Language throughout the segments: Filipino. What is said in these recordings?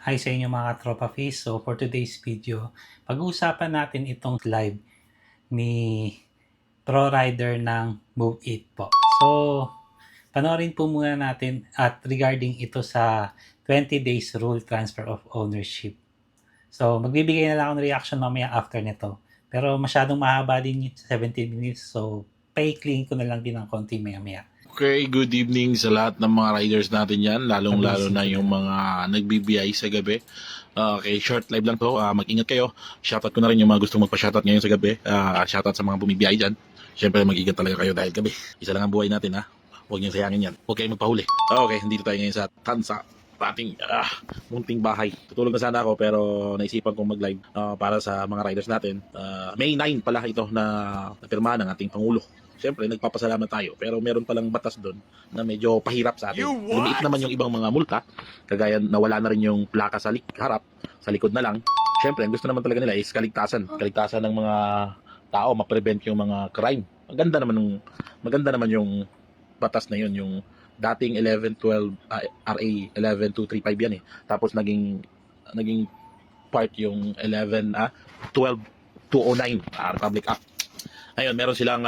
Hi sa inyo mga tropa fish. So for today's video, pag-uusapan natin itong live ni Pro Rider ng Move It po. So panoorin po muna natin at regarding ito sa 20 days rule transfer of ownership. So magbibigay na lang ako ng reaction mamaya after nito. Pero masyadong mahaba din yung 17 minutes, so pa-clean ko na lang din ng konti maya-maya. Okay, good evening sa lahat ng mga riders natin yan, lalong-lalo na yung mga nagbibiyay sa gabi. Okay, short live lang to, mag-ingat kayo. Shoutout ko na rin yung mga gustong magpa-shoutout ngayon sa gabi. Shoutout sa mga bumibiyay dyan. Siyempre, mag-ingat talaga kayo dahil gabi. Isa lang ang buhay natin, ha? Huwag niyong sayangin yan. Huwag kayong magpahuli. Okay, dito tayo ngayon sa Tansa, ating munting bahay. Tutulog na sana ako pero naisipan kong mag-live para sa mga riders natin. May 9 pala ito na napirma ng ating Pangulo. Siyempre, nagpapasalamat tayo. Pero meron palang batas doon na medyo pahirap sa atin. Lumiit naman yung ibang mga multa. Kagaya nawala na rin yung plaka sa harap. Sa likod na lang. Siyempre, ang gusto naman talaga nila is kaligtasan. Kaligtasan ng mga tao, ma-prevent yung mga crime. Maganda naman yung batas na yun. Yung dating 1112 RA 11235 yan eh. Tapos naging part yung 12209 Republic Act. Ayun, meron silang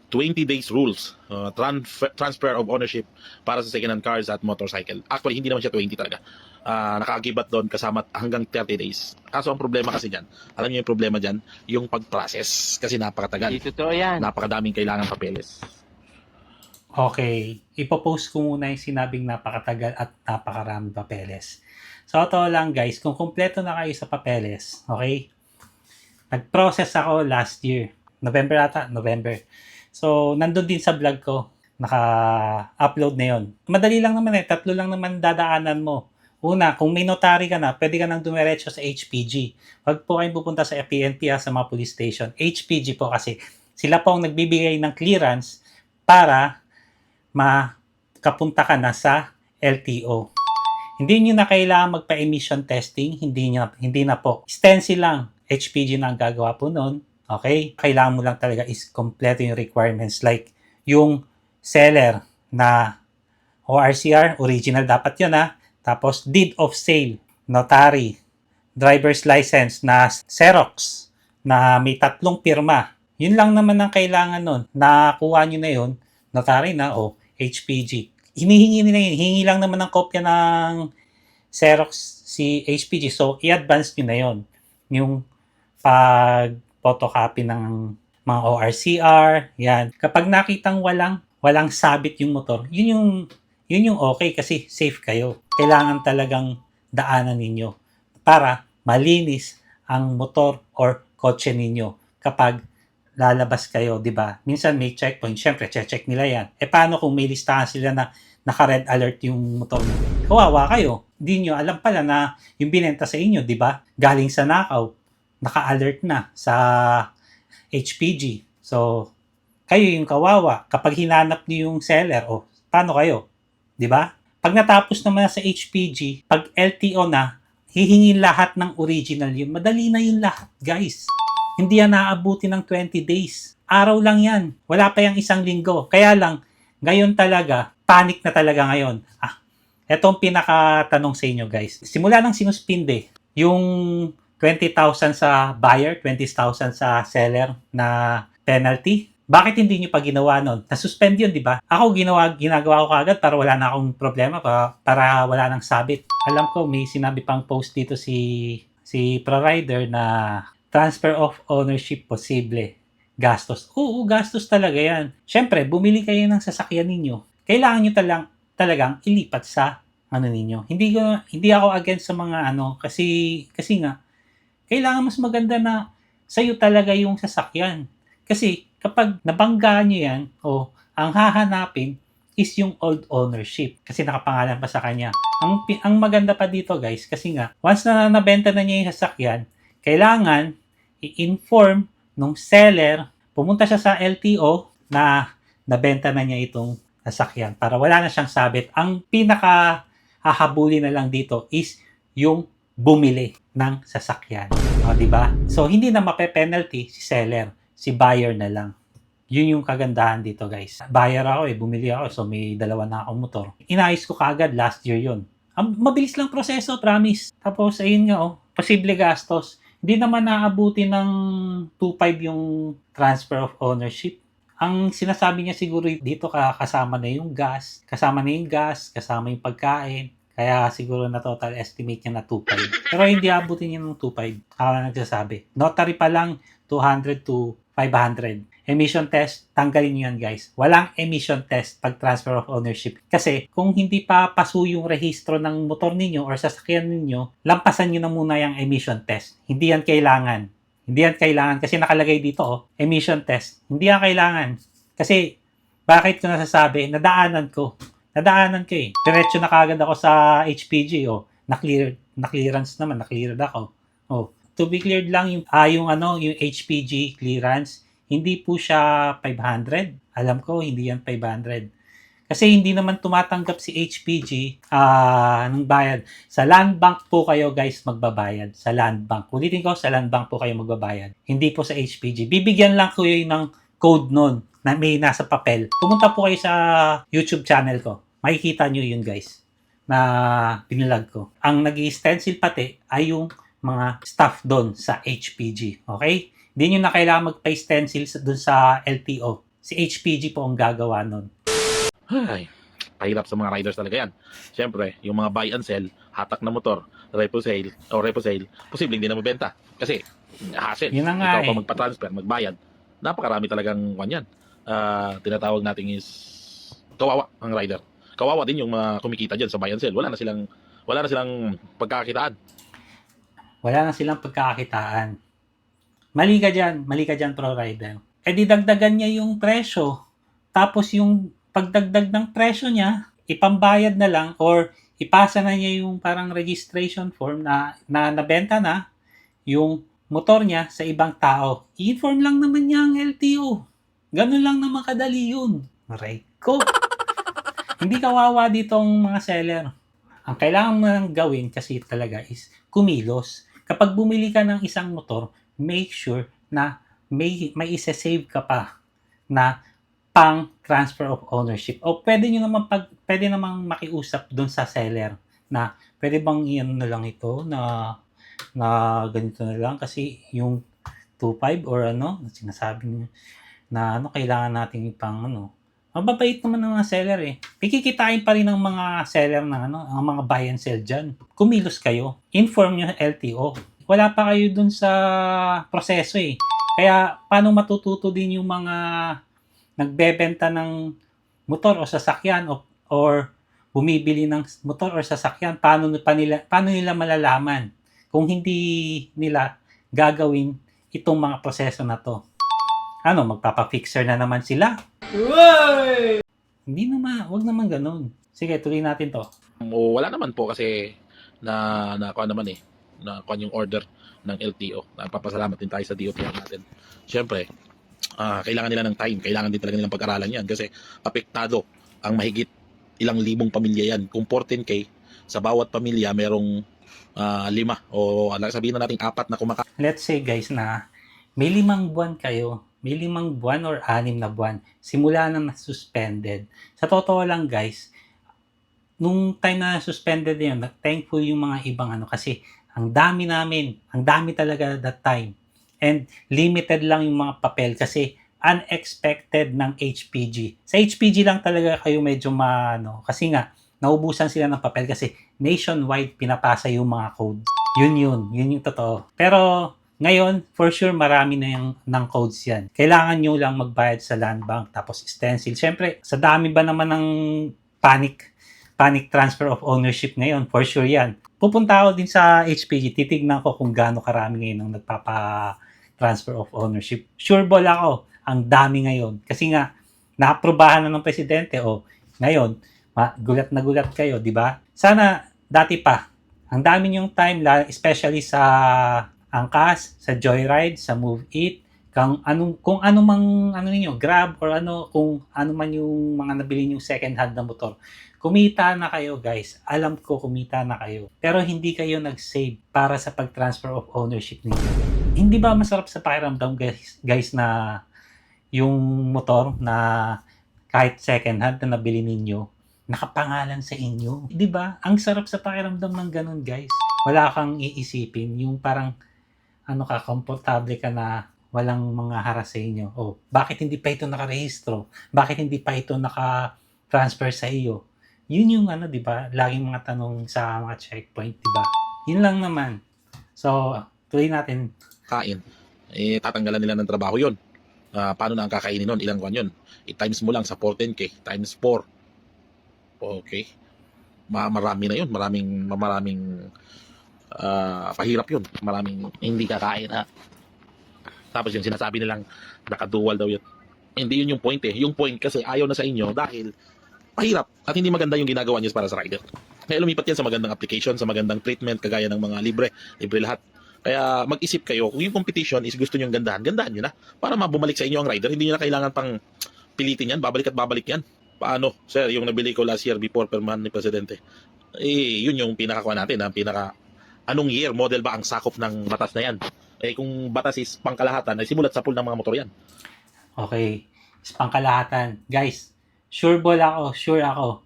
20 days rules, transfer of ownership para sa second-hand cars at motorcycle. Actually, hindi naman siya 20 talaga. Nakaagibat doon kasama hanggang 30 days. Kaso ang problema kasi dyan, alam niyo yung problema dyan, yung pag-process. Kasi napakatagal. Hindi totoo yan. Napakadaming kailangan papeles. Okay, ipopost ko muna yung sinabing napakatagal at napakaraming papeles. So, ito lang guys, kung kumpleto na kayo sa papeles, okay? Nag-process ako last year. November. So, nandun din sa vlog ko. Naka-upload na yon. Madali lang naman eh. 3 lang naman dadaanan mo. Una, kung may notary ka na, pwede ka nang dumiretso sa HPG. Huwag po kayong pupunta sa PNP sa mga police station. HPG po kasi sila po ang nagbibigay ng clearance para makapunta ka na sa LTO. Hindi nyo na kailangan magpa-emission testing. Hindi na po. Stencil lang. HPG na ang gagawa po nun. Okay? Kailangan mo lang talaga is kompleto yung requirements like yung seller na ORCR, original dapat yun ha. Tapos deed of sale, notary, driver's license na Xerox na may 3 pirma. Yun lang naman ang kailangan nun. Nakuha nyo na yun, notary na o HPG. Hinihingi nila yun. Hingi lang naman ng kopya ng Xerox si HPG. So, i-advance nyo na yun. Yung photocopy ng mga ORCR, yan. Kapag nakitang walang sabit yung motor, yun yung okay kasi safe kayo. Kailangan talagang daanan ninyo para malinis ang motor or kotse ninyo kapag lalabas kayo, di ba? Minsan may checkpoint, syempre check nila yan. Paano kung may listahan sila na naka-red alert yung motor nyo? Kawawa kayo. Hindi nyo alam pala na yung binenta sa inyo, di ba? Galing sa nakaw, naka-alert na sa HPG. So, kayo yung kawawa. Kapag hinanap niyo yung seller, paano kayo? 'Di ba? Pag natapos naman sa HPG, pag LTO na, hihingin lahat ng original yun. Madali na yun lahat, guys. Hindi yan naaabuti ng 20 days. Araw lang yan. Wala pa yung 1 linggo. Kaya lang, ngayon talaga, panic na talaga ngayon. Etong pinakatanong sa inyo, guys. Simula nang sinuspinde, yung 20,000 sa buyer, 20,000 sa seller na penalty. Bakit hindi nyo pa ginawa nun? Nasuspend yun, di ba? Ako ginagawa ko kagad para wala na akong problema, para wala nang sabit. Alam ko, may sinabi pang post dito si ProRider na transfer of ownership posible. Gastos. Oo, gastos talaga yan. Siyempre, bumili kayo ng sasakyan ninyo. Kailangan nyo talagang ilipat sa ninyo. Hindi ako against sa mga kasi nga, kailangan mas maganda na sa'yo talaga yung sasakyan. Kasi kapag nabanggaan nyo yan, ang hahanapin is yung old ownership. Kasi nakapangalan pa sa kanya. Ang maganda pa dito guys, kasi nga, once na nabenta na niya yung sasakyan, kailangan i-inform nung seller, pumunta siya sa LTO na nabenta na niya itong sasakyan para wala na siyang sabit. Ang pinaka hahabulin na lang dito is yung bumili ng sasakyan. Di ba? So, hindi na mape-penalty si seller. Si buyer na lang. Yun yung kagandahan dito, guys. Buyer ako bumili ako. So, may 2 na akong motor. Inayos ko kaagad last year yun. Mabilis lang proseso, promise. Tapos, ayun nga, posible gastos. Hindi naman naabuti ng 2.5 yung transfer of ownership. Ang sinasabi niya siguro dito kasama na yung gas, kasama yung pagkain. Kaya siguro na total estimate niya na 2.5. Pero hindi abutin niya ng 2.5. Nagsasabi. Notary pa lang 200 to 500. Emission test, tanggalin nyo yan guys. Walang emission test pag transfer of ownership. Kasi kung hindi pa paso yung rehistro ng motor ninyo or sasakyan ninyo, lampasan nyo na muna yung emission test. Hindi yan kailangan. Hindi yan kailangan kasi nakalagay dito, emission test. Hindi yan kailangan. Kasi, bakit ko nasasabi? Nadaanan ko Diretso na kagad ako sa HPG, na-clearance naman, na-cleared ako. To be cleared lang yung HPG clearance, hindi po siya 500. Alam ko, hindi yan 500. Kasi hindi naman tumatanggap si HPG ng bayad. Sa land bank po kayo guys magbabayad. Sa land bank. Ulitin ko, sa land bank po kayo magbabayad. Hindi po sa HPG. Bibigyan lang ko yun ng code nun na may nasa papel. Pumunta po kayo sa YouTube channel ko. Makikita nyo yun guys na pinilag ko. Ang nag-stencil pati ay yung mga staff doon sa HPG. Okay? Hindi nyo na kailangan magpa-stencil doon sa LTO. Si HPG po ang gagawa nun. Ay, pahirap sa mga riders talaga yan. Siyempre, yung mga buy and sell, hatak na motor, repo sale, posibleng hindi na mabenta. Kasi, hassle. Yun na nga Ikaw pa magpa-transfer, magbayad. Napakarami talagang yan. Tinatawag natin is kawawa ang rider. Kawawa din yung mga kumikita dyan sa buy and sell. Wala na silang pagkakakitaan. Wala na silang pagkakakitaan. Mali ka dyan, pro rider. Eh di dagdagan niya yung presyo. Tapos yung pagdagdag ng presyo niya, ipambayad na lang or ipasa na niya yung parang registration form na nabenta na yung motor niya sa ibang tao. I-inform lang naman niya ang LTO. Ganun lang naman kadali yun. Aray ko. Hindi kawawa dito ang mga seller. Ang kailangan mo lang gawin kasi talaga is kumilos. Kapag bumili ka ng isang motor, make sure na may isa-save ka pa na pang transfer of ownership. O pwede namang makiusap doon sa seller na pwede bang iyan na lang ito na ganito na lang kasi yung 2.5 or sinasabi niya na kailangan natin ipang Mababait naman ng mga seller eh. Pikikitain pa rin ng mga seller ng ang mga buy and sell dyan. Kumilos kayo. Inform nyo LTO. Wala pa kayo dun sa proseso eh. Kaya paano matututo din yung mga nagbebenta ng motor o sasakyan or bumibili ng motor or sasakyan, paano nila malalaman kung hindi nila gagawin itong mga proseso na to? Magpapa-fixer na naman sila? Hindi naman, wag naman ganun. Sige, tuloy natin to. Wala naman po kasi nakuha naman nakuha yung order ng LTO. Napapasalamat din tayo sa DOTR natin. Siyempre, kailangan nila ng time. Kailangan din talaga nilang pag-aralan yan kasi apektado ang mahigit ilang libong pamilya yan. Kung 14K, sa bawat pamilya merong 5 o sabihin na natin 4 na kumakain. Let's say guys na may 5 buwan kayo. May 5 buwan or 6 na buwan. Simula na suspended. Sa totoo lang guys, nung time na suspended yun, thankful yung mga ibang kasi ang dami talaga that time. And limited lang yung mga papel kasi unexpected ng HPG. Sa HPG lang talaga kayo medyo kasi nga, naubusan sila ng papel kasi nationwide pinapasa yung mga code. Yun yung totoo. Pero ngayon, for sure, marami na ng codes yan. Kailangan nyo lang magbayad sa land bank, tapos stencil. Siyempre, sa dami ba naman ng panic transfer of ownership ngayon, for sure yan. Pupunta ako din sa HPG, titignan ko kung gaano karami ngayon ang nagpapa-transfer of ownership. Sure ball ako, ang dami ngayon. Kasi nga, naaprobahan na ng presidente, ngayon, gulat na gulat kayo, di ba? Sana, dati pa, ang dami niyong time, especially sa Angkas, sa Joyride, sa Move It, kung ano mang ninyo, Grab or kung ano man yung mga nabili niyo second hand na motor. Kumita na kayo guys. Alam ko kumita na kayo. Pero hindi kayo nag-save para sa pag-transfer of ownership ninyo. Hindi ba masarap sa pakiramdam guys na yung motor na kahit second hand na nabili ninyo, nakapangalan sa inyo. 'Di ba? Ang sarap sa pakiramdam ng ganun, guys. Wala kang iisipin, yung parang ano ka, komportable ka na walang mga haras sa inyo. Oh, bakit hindi pa ito nakarehistro? Bakit hindi pa ito naka-transfer sa iyo? Yun yung ano, 'di ba? Laging mga tanong sa mga checkpoint, 'di ba? Yun lang naman. So, tuloy natin. Kain. Tatanggalan nila ng trabaho yon. Paano na ang kakainin nun? Ilang kwan yun? I-times mo lang sa 14K, times 4. Okay. Marami na yun. Maraming pahirap yun. Maraming hindi kakain ha. Tapos yung sinasabi nilang nakadual daw yun. Hindi yun yung point eh. Yung point kasi ayaw na sa inyo dahil mahirap at hindi maganda yung ginagawa niyo para sa rider. Kaya lumipat yan sa magandang application, sa magandang treatment, kagaya ng mga libre lahat. Kaya mag-isip kayo, kung yung competition is gusto nyo gandahan nyo na para mabumalik sa inyo ang rider. Hindi nyo na kailangan pang pilitin yan, babalik at babalik yan. Paano? Sir, yung nabili ko last year before per month ni Presidente. Yun yung pinakakuha natin, ang anong year, model ba ang sakop ng batas na yan? Kung batas is pangkalahatan, ay simulat sa pool ng mga motor yan. Okay. Is pangkalahatan. Guys, sure ako.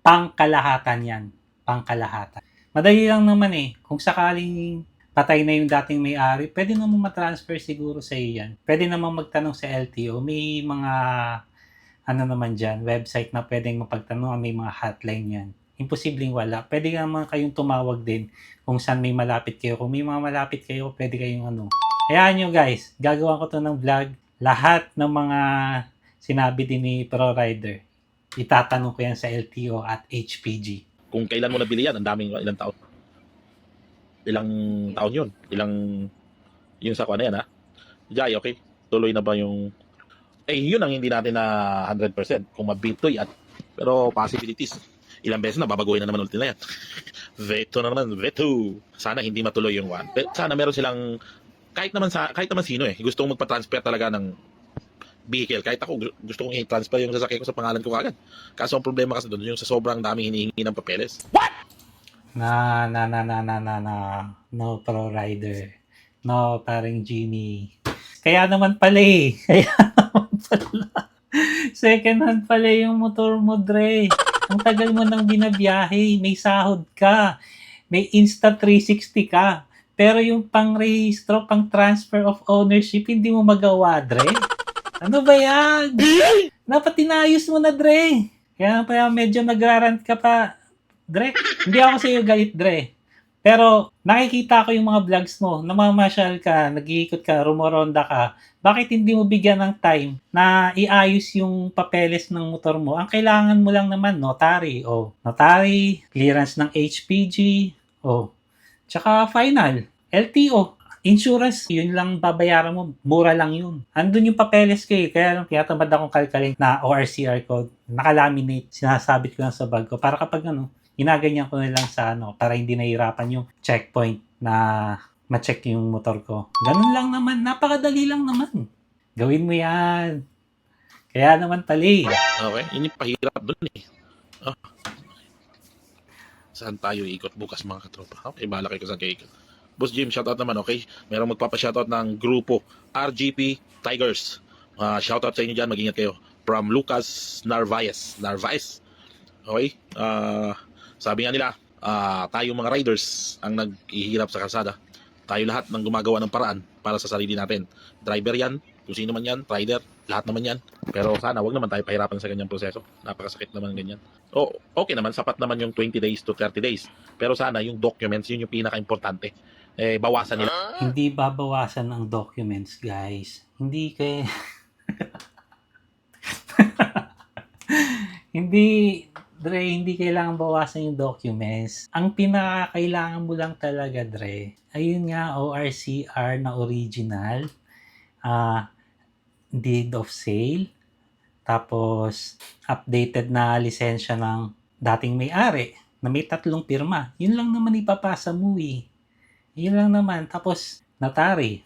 Pangkalahatan yan. Pangkalahatan. Madali lang naman eh. Kung sakaling patay na yung dating may-ari, pwede naman matransfer siguro sa iyo yan. Pwede naman magtanong sa LTO. May mga ano naman dyan, website na pwedeng mapagtanong, may mga hotline yan. Imposibleng wala. Pwede naman kayong tumawag din kung saan may malapit kayo. Kung may mga malapit kayo, pwede kayong ano. Hayaan nyo guys, gagawa ko to ng vlog. Lahat ng mga sinabi din ni ProRider, itatanong ko yan sa LTO at HPG. Kung kailan mo nabili yan, ang daming ilang taon. Ilang taon yun? Yung sa na yan ha? Jai, okay? Tuloy na ba yung... yun ang hindi natin na 100% kung mabitoy at... Pero possibilities. Ilang beses na, babaguhin na naman ulit nila yan. Veto na naman, veto. Sana hindi matuloy yung one. Sana meron silang... Kahit naman sino gusto mong magpa-transfer talaga ng vehicle. Kahit ako, gusto kong i-transfer yung sasakyan ko sa pangalan ko kagad. Kaso ang problema kasi doon, yung sa sobrang daming hinihingi ng papeles. What? No, ProRider. No, parang Genie. Kaya naman pala eh. Second hand pala yung motor mo, Dre. Ang tagal mo nang binabiyahe. May sahod ka. May Insta360 ka. Pero yung pang-rehistro, pang-transfer of ownership, hindi mo magawa, Dre. Ano ba yan? Dapat tinayos mo na, Dre. Kaya pa medyo nagrarant ka pa, Dre. Hindi ako sa iyo galit, Dre. Pero nakikita ko yung mga vlogs mo, namamasyal ka, nag-iikot ka, rumoronda ka. Bakit hindi mo bigyan ng time na iayos yung papeles ng motor mo? Ang kailangan mo lang naman, notary. Notary, clearance ng HPG, tsaka final, LTO. Insurance, yun lang babayaran mo. Mura lang yun. Andun yung papeles ko eh. Kaya tinatamad akong kalkalin na ORCR code. Nakalaminate. Sinasabit ko lang sa bag ko. Para kapag ginaganyan ko na lang sa para hindi nahihirapan yung checkpoint na ma-check yung motor ko. Ganun lang naman. Napakadali lang naman. Gawin mo yan. Kaya naman tali. Okay, yun yung pahirap dun eh. Saan tayo ikot bukas mga katropa? Okay, bahala kayo kung saan kayo ikot. Boss Jim, shoutout naman, okay? Merong magpapa-shoutout ng grupo RGP Tigers. Shoutout sa inyo dyan, mag-ingat kayo. From Lucas Narvaez. Okay? Sabi nga nila, tayo mga riders ang naghihirap sa kalsada. Tayo lahat ng gumagawa ng paraan para sa sarili natin. Driver yan, kung sino man yan, rider, lahat naman yan. Pero sana wag naman tayo pahirapan sa ganyang proseso. Napakasakit naman ganyan. Okay naman, sapat naman yung 20 days to 30 days. Pero sana yung documents, yun yung pinaka-importante. Bawasan nila. Hindi babawasan ang documents, guys. Hindi kayo... hindi kailangan bawasan yung documents. Ang pinakakailangan mo lang talaga, Dre, ayun nga, ORCR na original, deed of sale, tapos updated na lisensya ng dating may-ari na may 3 pirma. Yun lang naman ipapasa mo eh. Yun lang naman. Tapos notary,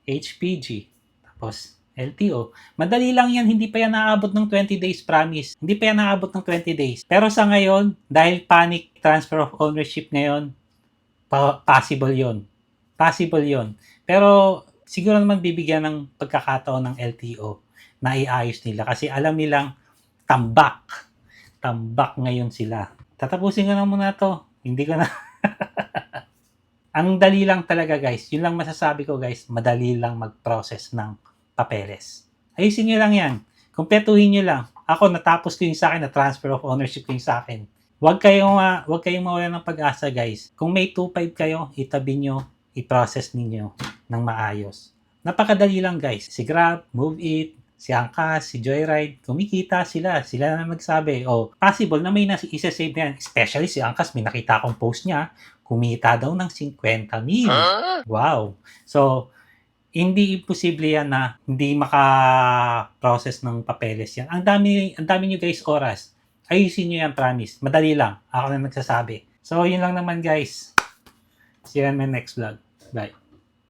HPG, tapos LTO. Madali lang yan, hindi pa yan naabot ng 20 days, promise. Hindi pa yan naabot ng 20 days. Pero sa ngayon, dahil panic transfer of ownership ngayon, possible yon. Possible yon. Pero siguro naman bibigyan ng pagkakataon ng LTO na iayos nila kasi alam nilang tambak tambak ngayon sila. Tatapusin ko na muna to. Hindi ko na... Ang dali lang talaga guys. Yun lang masasabi ko guys. Madali lang mag-process ng papeles. Ayusin nyo lang yan. Kumpletuhin nyo lang. Ako, natapos ko yung sa akin, na transfer of ownership ko yung sa akin. Huwag kayong mawalan ng pag-asa guys. Kung may 2.5 kayo, itabi nyo, i-process ninyo ng maayos. Napakadali lang guys. Si Grab, Move It, si Angkas, si Joyride, kumikita sila. Sila na nagsabi. O, possible na may isa-save na yan. Especially si Angkas, may nakita akong post niya. Kumita daw ng 50 mil. Wow. So, hindi imposible yan na hindi maka-process ng papeles yan. Ang dami nyo guys oras. Ayusin nyo yan, promise. Madali lang. Ako na nagsasabi. So, yun lang naman guys. See you in my next vlog. Bye.